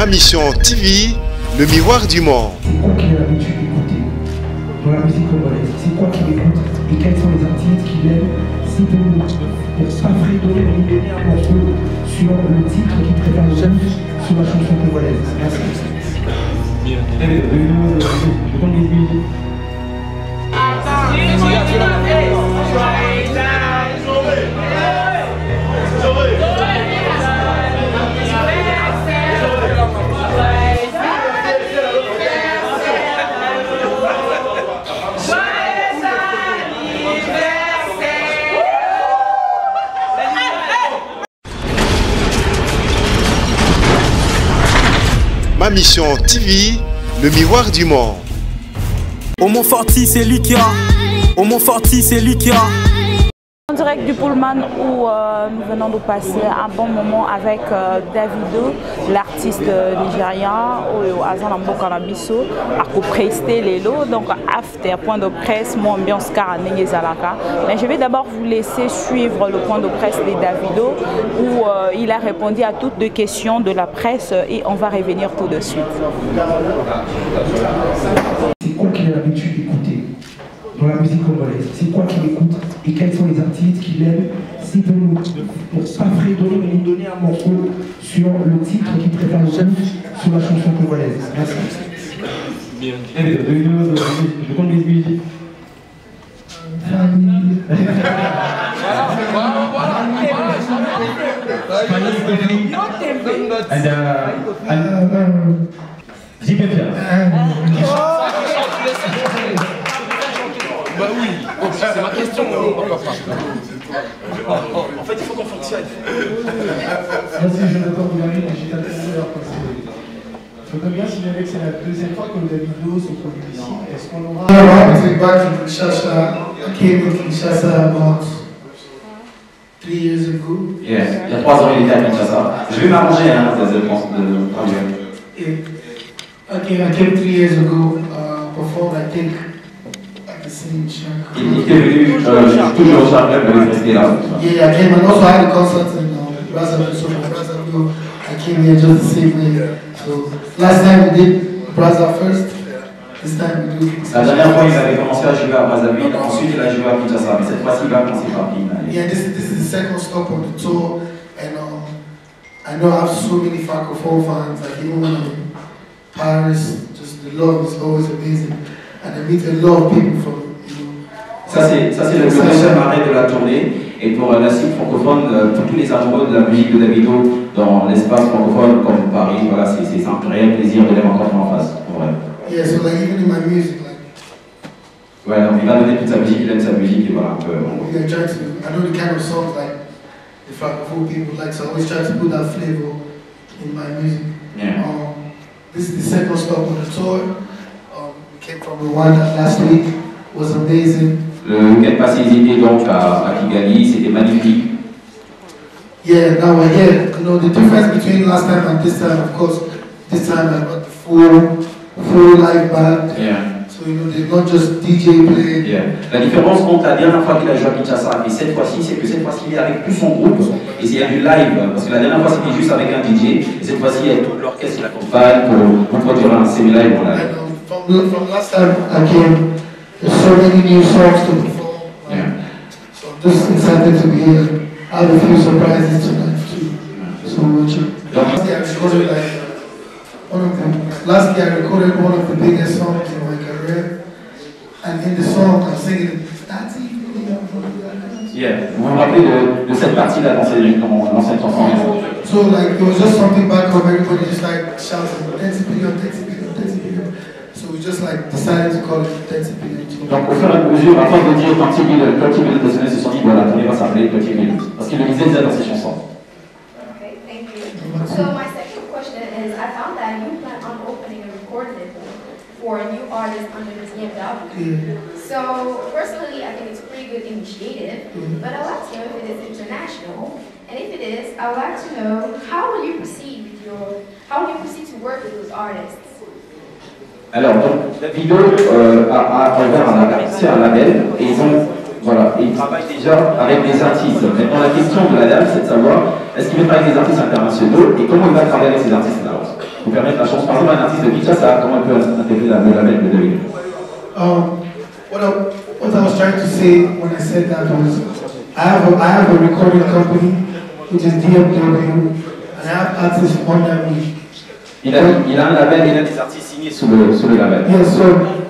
Ma Mission TV, le miroir du monde. C'est quoi qu'il a l'habitude d'écouter dans la musique congolaise? C'est quoi qu'il écoute et quels sont les artistes qu'il aime? S'il peut nous donner un morceau sur le titre qu'il préfère le plus sur la chanson congolaise. Merci. Ma Mission TV, le miroir du monde. Au Montforti, c'est Lucia. Au Montforti, c'est Lucia. En direct du Pullman où nous venons de passer un bon moment avec Davido, l'artiste nigérien, au Azan Mboka Nabiso, à prester les lots, donc after, point de presse, mon ambiance car Zalaka. Mais je vais d'abord vous laisser suivre le point de presse de Davido où il a répondu à toutes les questions de la presse et on va revenir tout de suite. C'est quoi qu'il a l'habitude d'écouter dans la musique congolaise? C'est quoi qu'il écoute et quels sont les artistes qu'il aime? S'il peut nous donner un morceau sur le titre qu'il préfère le plus sur la chanson congolaise. Merci. Bien. Je compte les musiques. J'y peux faire. Bah oui, c'est ma question. En fait, il faut qu'on fonctionne. Merci, Jonathan Boulari, j'ai tapé l'heure parce que je voudrais bien signaler que c'est la deuxième fois que nos vidéos sont produites ici. Est-ce qu'on aura... I back in Kinshasa. I came to Kinshasa about 3 years ago. Yes, il y a 3 ans, il était à Kinshasa. Je vais m'arranger, hein, de I came 3 years ago, performed, I think, at the same shack. Il était venu toujours au Charles pour les rester là. Yeah, I came and also had a concert in Brazzaville, so from Brazzaville, I came here just the same way. So, last time we did Brazza first, this time we do La dernière fois, il avait commencé à jouer à Brazzaville, ensuite il a joué à Kinshasa, mais cette fois-ci, il va commencer par Kinshasa. Yeah, this is the second stop on the tour, and I know I have so many Francophone fans, like even when I'm in Paris, just the love is always amazing, and I meet a lot of people from, Ça c'est le deuxième arrêt de la tournée, et pour la cible francophone, pour tous les amoureux de la musique de Davido dans l'espace francophone comme Paris, voilà, c'est un réel plaisir de les rencontrer en face, en vrai. Yeah, so like even in my music, like. Ouais, donc il va donner toute sa musique, il aime sa musique, et voilà, un peu. I know the kind of songs like the Francophone people like, so I always try to put that flavor in my music. Yeah. This is the second stop on the tour. We came from Rwanda last week. It was amazing. Le week-end passé, ils étaient donc à Kigali, c'était magnifique. Yeah, now we're here. You know, the difference between last time and this time, of course, this time I got the full live band. Yeah. So, you know, they're not just DJ playing. Yeah. La différence entre la dernière fois qu'il a joué à Kinshasa et cette fois-ci, c'est que cette fois-ci, il est avec tout son groupe et il y a du live. Parce que la dernière fois, c'était juste avec un DJ. Et cette fois-ci, il y a tout l'orchestre qui l'accompagne pour produire un semi-live en live. From last time I came, there's so many new songs to perform. Yeah. So I'm just excited to be here. I have a few surprises tonight too. So much. Last year I recorded one of the biggest songs in my career. And in the song I'm singing Yeah. Vous vous rappelez de cette partie-là dans cette chanson? So like it was just something back home, everybody just like shouting 10 billion, 10 billion, 10 billion. So we just like decided to call it 10 billion. Donc au fur et à mesure, à force de dire 20 000 nationaux, se sont dit voilà, on va s'appeler 20 000. Parce qu'il le disait déjà dans ses chansons. Okay, thank you. So my second question is, I found that you plan on opening a recording label for a new artist under the BMW. Yeah. So personally, I think it's a pretty good initiative, but I'd like to know if it is international, and if it is, I would like to know how will you proceed to work with those artists? Alors, donc, Davido a ouvert un label et ils travaillent déjà avec des artistes. Maintenant, la question de la dame, c'est de savoir est-ce qu'il veut travailler avec des artistes internationaux et comment il va travailler avec ces artistes-là. vous permettre la chance. Par exemple, un artiste de Kinshasa, comment il peut intégrer le label de Davido? What I was trying to say when I said that was, I have a recording company, which is DMW, and I have artists under me. Il a un label, il a des artistes signés sous le label. Yeah, so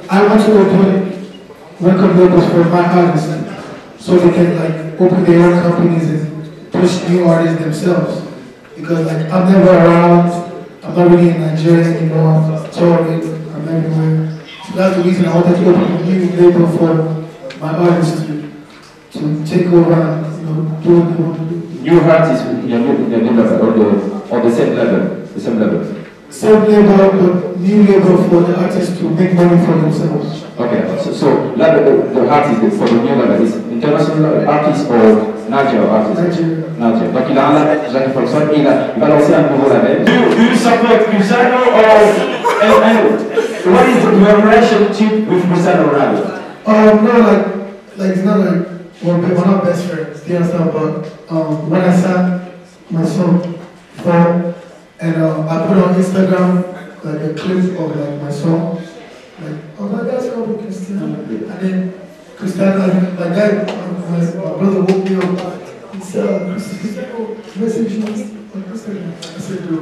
I want to open record labels for my artists, so they can like open their own companies and push new artists themselves. Because like I'm never around, I'm not really in Nigeria anymore, I'm touring, I'm everywhere. So that's the reason I wanted to open a new label for my artists to take over and do what they want to do. New artists, or the same level, Same label, but new label for the artists to make money for themselves. Okay, so the artist for the new level is international artist or Niger artist? Niger. Donc il a un label, Jackie Folkson, et il va lancer un nouveau label. Do you support Cristiano and what is your relationship with Cristiano Ronaldo? No, like it's not like we're not best friends, you understand? But when I sang my song for, and I put on Instagram like a clip of like my song, like oh my God's called Cristiano, and then Cristiano, like that, my brother woke me up. He said, Cristiano, message you on Instagram. I said, no.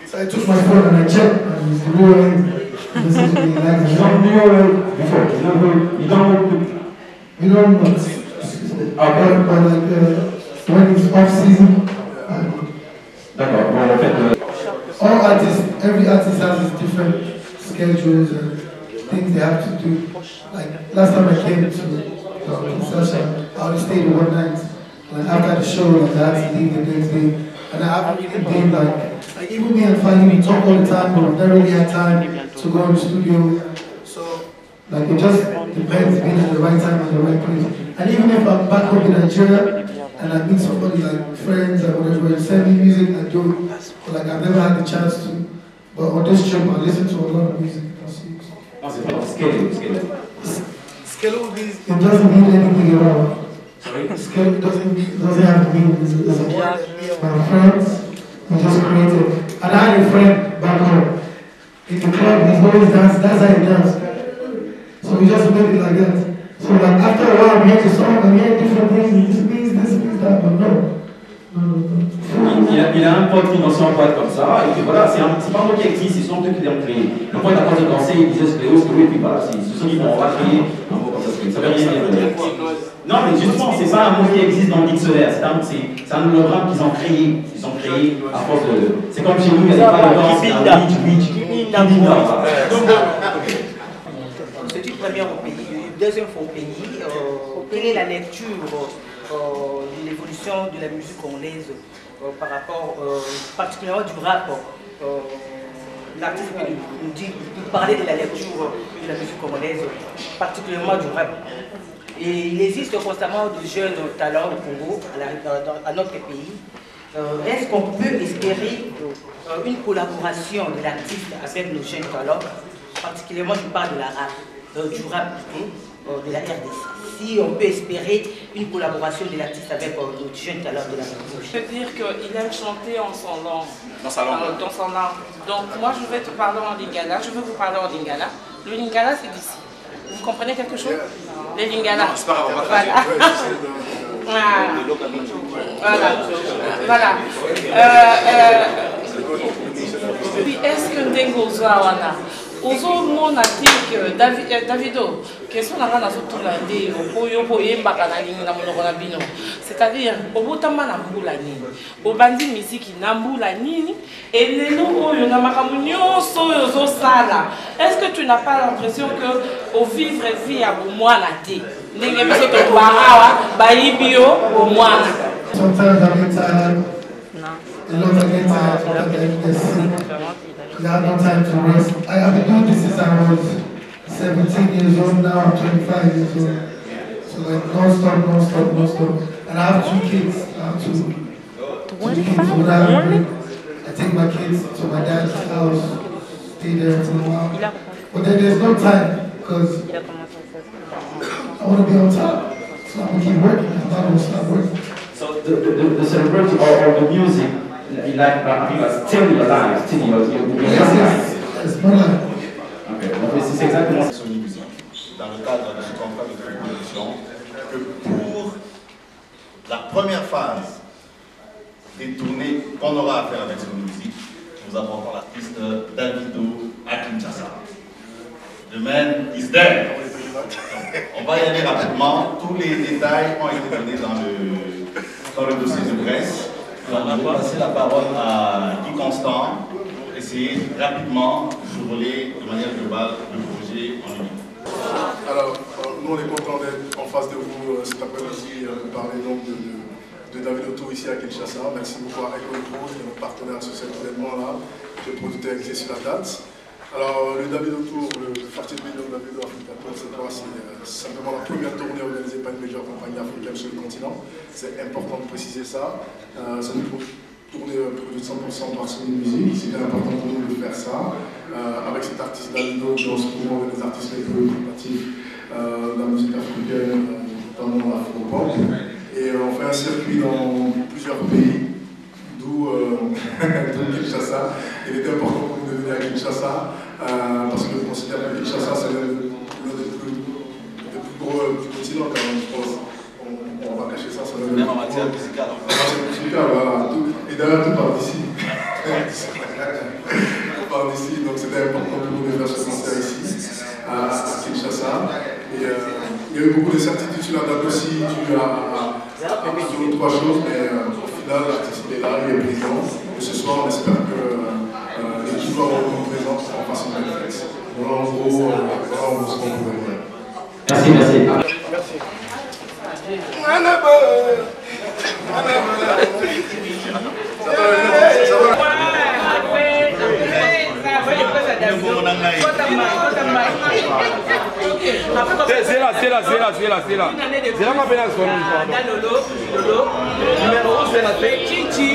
So I took my phone and I checked, and it's the real name. Message me like you don't know before. You don't know. Okay. But like when it's off season. D'accord. Bon, en fait, all artists, every artist has his different schedules and things they have to do. Like last time I came to Kinshasa, I only stayed one night. Like after the show, like I had to leave the next day, and I haven't even been like even me and Fanny, we talk all the time, but we never really had time to go in the studio. So like it just depends being at the right time and the right place. And even if I'm back home in Nigeria and I meet somebody like friends or whatever, and send me music, I do it. But like I've never had the chance to. But on this trip, I listen to a lot of music. Skeletal means it doesn't mean anything at all. Skeletal doesn't have to mean it's my friends. We just created. And I had a friend back home in the club. He's always dance. That's how he dance. So we just made it like that. So like after a while, we had the song and we had different things. This means this means that, but no. Il a un pote qui dansait en boîte comme ça, et puis voilà, c'est pas un mot qui existe, c'est son truc qu'il a créé. Le pote à force de danser, il disait Spléo, et puis voilà, ce sont ils vont créer un mot comme ça, ça veut rien dire. Non, mais justement, c'est pas un mot qui existe dans le dictionnaire, c'est un hologramme qu'ils ont créé. Ils ont créé à force de. C'est comme chez nous, il y a des pas de danse, c'est une première au pays, deuxième fois au pays. Quelle est la lecture de l'évolution de la musique congolaise par rapport particulièrement du rap? L'artiste nous parler de la lecture de la musique congolaise, particulièrement du rap. Et il existe constamment de jeunes talents au Congo, à notre pays. Est-ce qu'on peut espérer une collaboration de l'artiste avec nos jeunes talents? Particulièrement, je parle de la rap, du rap de la RDC. Si on peut espérer une collaboration de l'artiste avec nos jeunes talents de la musique. Je veux dire qu'il aime chanter en son langue. Dans sa langue. Dans son langue. Donc moi je vais te parler en lingala, je veux vous parler en lingala. Le lingala c'est d'ici. Vous comprenez quelque chose? Le lingala. Non, c'est pas grave, on va Voilà. Puis est-ce que Ndengo Zawana ozomona te Davido question na nga nazotuna nde oyo boyembaka na lingi na monoko na bino, c'est-à-dire obotama na mbula nini, obandi miziki na mbula nini, elelo oyo na makambo nyonso oyo ozosala, est-ce que tu n'as pas l'impression que ovivre vie ya bomwana te ndenge biso tokobaka awa bayibi yo bomwana? Sometimes I get tired. A lot of get tired. I have no time to rest. I have been doing this since I was 17 years old. Now I'm 25 years old. So like non-stop. And I have 2 kids. I have two kids without I take my kids to my dad's house, stay there for a while. But then there's no time because I want to be on top. So I'm going to keep working. I'm not going to stop working. So the celebrity or the music still your life, still your life. C'est exactement ça. Dans le cadre de ce contrat de production, que pour la première phase des tournées qu'on aura à faire avec Sony Music, nous apportons l'artiste Davido à Kinshasa. The man is there. On va y aller rapidement. Tous les détails ont été donnés dans le dossier de presse. On va passer la parole à Guy Constant pour essayer rapidement de survoler de manière globale le projet en ligne. Alors, nous on est content d'être en face de vous cet après-midi pour parler donc de Davido Tour ici à Kinshasa. Merci beaucoup à Echo Pro, notre partenaire sur cet événement-là, qui est producteur exé sur la date. Alors, le Davido Tour, le 40 million Davido Africa Tour, c'est simplement la première tournée organisée par une majeure compagnie africaine sur le continent. C'est important de préciser ça. C'est une tournée produite 100% par Sony Music. C'était important pour nous de faire ça. Avec cet artiste Davido, qui en ce moment est des artistes les plus représentatifs de la musique africaine, notamment l'afro-pop. Et on fait un circuit dans plusieurs pays, d'où Kinshasa. Il était important pour nous de venir à Kinshasa, parce que je considère que Kinshasa c'est l'un des plus gros du continent quand même, je pense. On va cacher ça, c'est même en matière musicale. En matière musicale, voilà. Et d'ailleurs, tout part d'ici. Tout part d'ici, donc c'était important pour nous de faire ce concert ici, à Kinshasa. Et il y a eu beaucoup de certitudes sur la date aussi, dû à deux ou trois choses, mais au final, l'artiste est là, il est présent. Et ce soir, on espère que l'équipe va être présente en façon de fête. Voilà en gros, ce qu'on pouvait faire. Merci, merci. Merci. C'est là. Ma pénale sur Lolo. Numéro 11, c'est la fête. Chichi.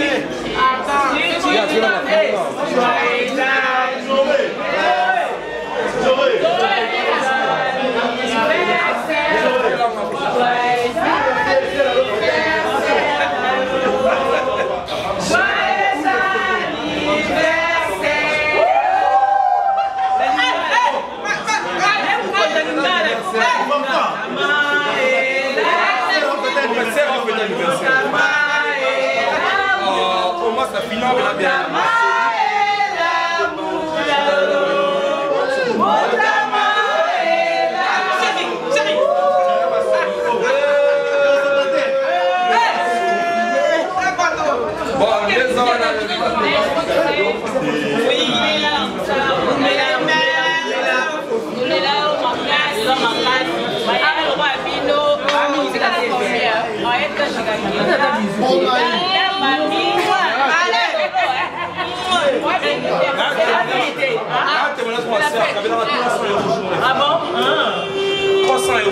Ah bon? 300 €.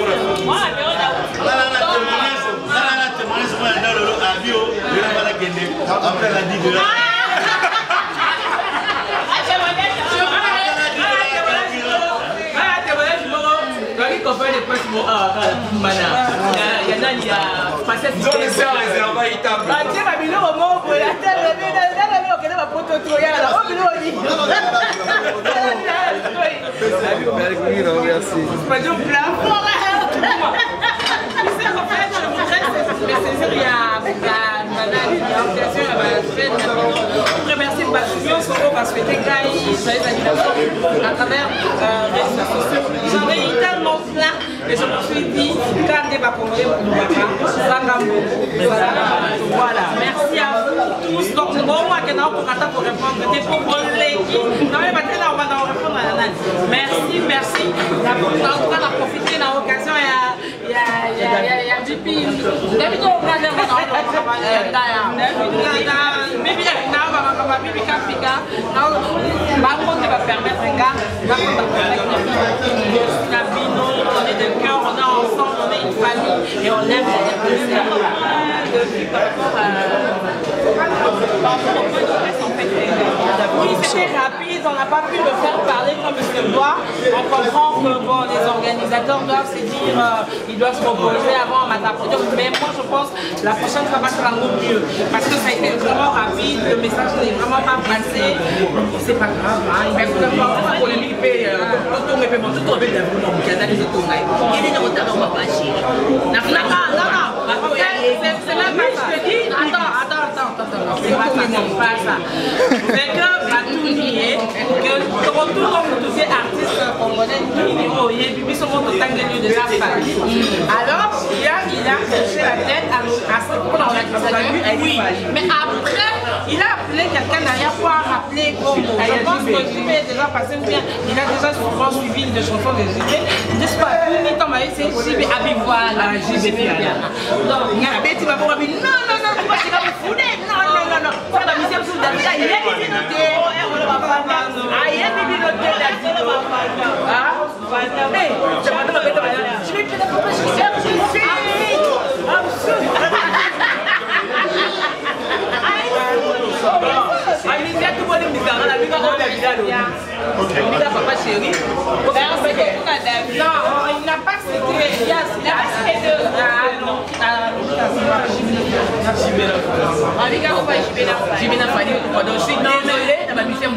Après la digue. Remercier Bastillon Soro parce que des gars, ils sont les animateurs à travers les réseaux sociaux. J'en ai eu tellement plein et je me suis dit, gardez ma congolais pour nous, voilà, merci à vous tous. Donc, moi, qui est pour répondre, des propos légués. Non, mais maintenant, on va répondre à la nage. Merci. En tout cas, on a profité de l'occasion. Il y a Bibi. David, on va dire que Bibi Kapika, on va permettre un gars, on est de cœur, on est ensemble, on est une famille et on aime depuis par rapport à oui, c'était rapide. artiste, on n'a pas pu le faire parler comme il se doit. On comprend que bon, les organisateurs doivent se dire, ils doivent se reposer avant Mata Podium. Mais moi je pense que la prochaine fois va sera mieux. Parce que ça a été vraiment rapide, le message n'est vraiment pas passé. C'est pas grave. Mais pour le moment, la polémique, tout le monde est vraiment bien dans les autos. Il est dans le temps, on va pas chier. Non, c'est même pas je te dis. Attends. C'est pas ça. C'est que Batou lié, que tout comme tous ces artistes congolais, ils sont au temps de la famille. Alors, il a touché la tête à ce qu'on a vu. Oui, mais après, il a appelé quelqu'un derrière pour rappeler Congo. Je pense que JB est déjà passé bien. Il a déjà souvent suivi des chansons de JB. N'est-ce pas? Tout le temps, c'est JB Abivoile. JB Piana. Donc, il y a un petit peu de non, tu vas te faire fouler. Non. Ça va miser sur David. Il y a des notés. Il y a des notés. Hey, je vais te mettre. Je vais peut-être pas chercher. Papa chéri. Non, il n'a pas cité. Il a cité je suis désolée de ma mission.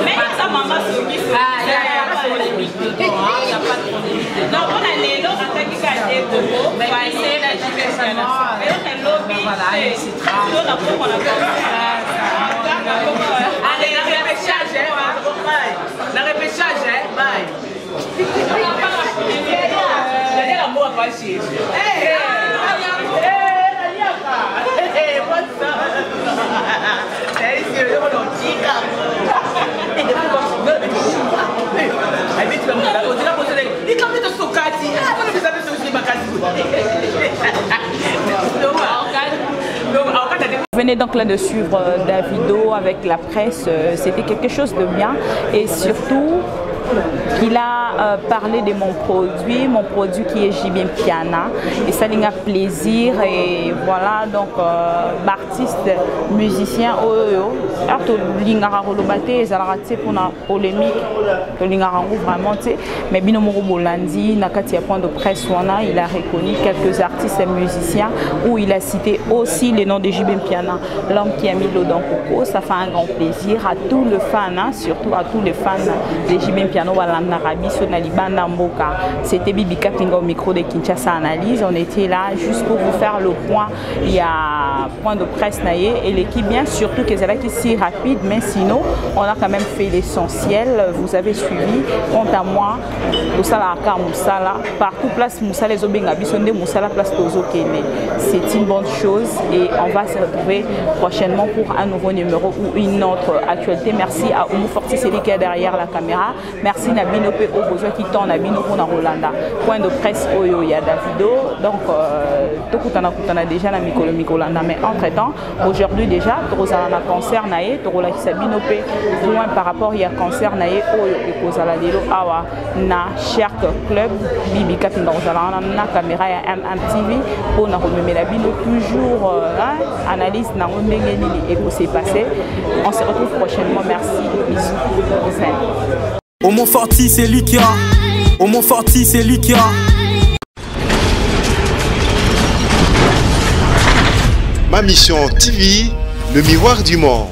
Mais sa maman se dit non, on a les lots en tant que cadet de mots, mais c'est la différence. C'est très dur la peau. Allez, la repêchage, la repêchage, bye. J'ai la mot à pas chier. Vous venez donc là de suivre Davido avec la presse, c'était quelque chose de bien et surtout qu'il a parlé de mon produit qui est JB Piana et ça lui a plaisir et voilà donc artiste musicien pour la polémique vraiment mais Binomoro Bolandi nakati point de presse il a reconnu quelques artistes et musiciens où il a cité aussi les noms de JB Piana, l'homme qui a mis l'eau dans le coco. Ça fait un grand plaisir à tous les fans, surtout à tous les fans de JB Piana. C'était Bibi Kapinga au micro de Kinshasa Analyse. On était là juste pour vous faire le point. Il y a point de presse naïe et l'équipe bien surtout qu'elle est si rapide, mais sinon on a quand même fait l'essentiel. Vous avez suivi. Quant à moi, Moussala Aka Moussala, partout place Moussala les Obinga Bisonde Moussala place Tozo Kene. C'est une bonne chose et on va se retrouver prochainement pour un nouveau numéro ou une autre actualité. Merci à Oumou Forti, c'est lui qui est derrière la caméra. Merci Nabino P. Obozo qui tourne Nabino pour Rolanda. Point de presse Oyo, il y a Davido. Donc, Tokutana déjà na Mikolo Mikolanda. Mais entre-temps, aujourd'hui déjà, Torozala concert naé, Torola Sabino P. Point par rapport, il y a concert naé Oyo et Kozala Lelo Awa na Shark Club. Bibi Kapinga Ozala na caméra ya MTV pour na remémer la bino toujours analyse na ondengeni et pour s'est passé. On se retrouve prochainement. Merci. Bisous. Homo Forti, c'est lui qui a. Homo Forti, c'est lui qui a. Ma mission TV, le miroir du monde.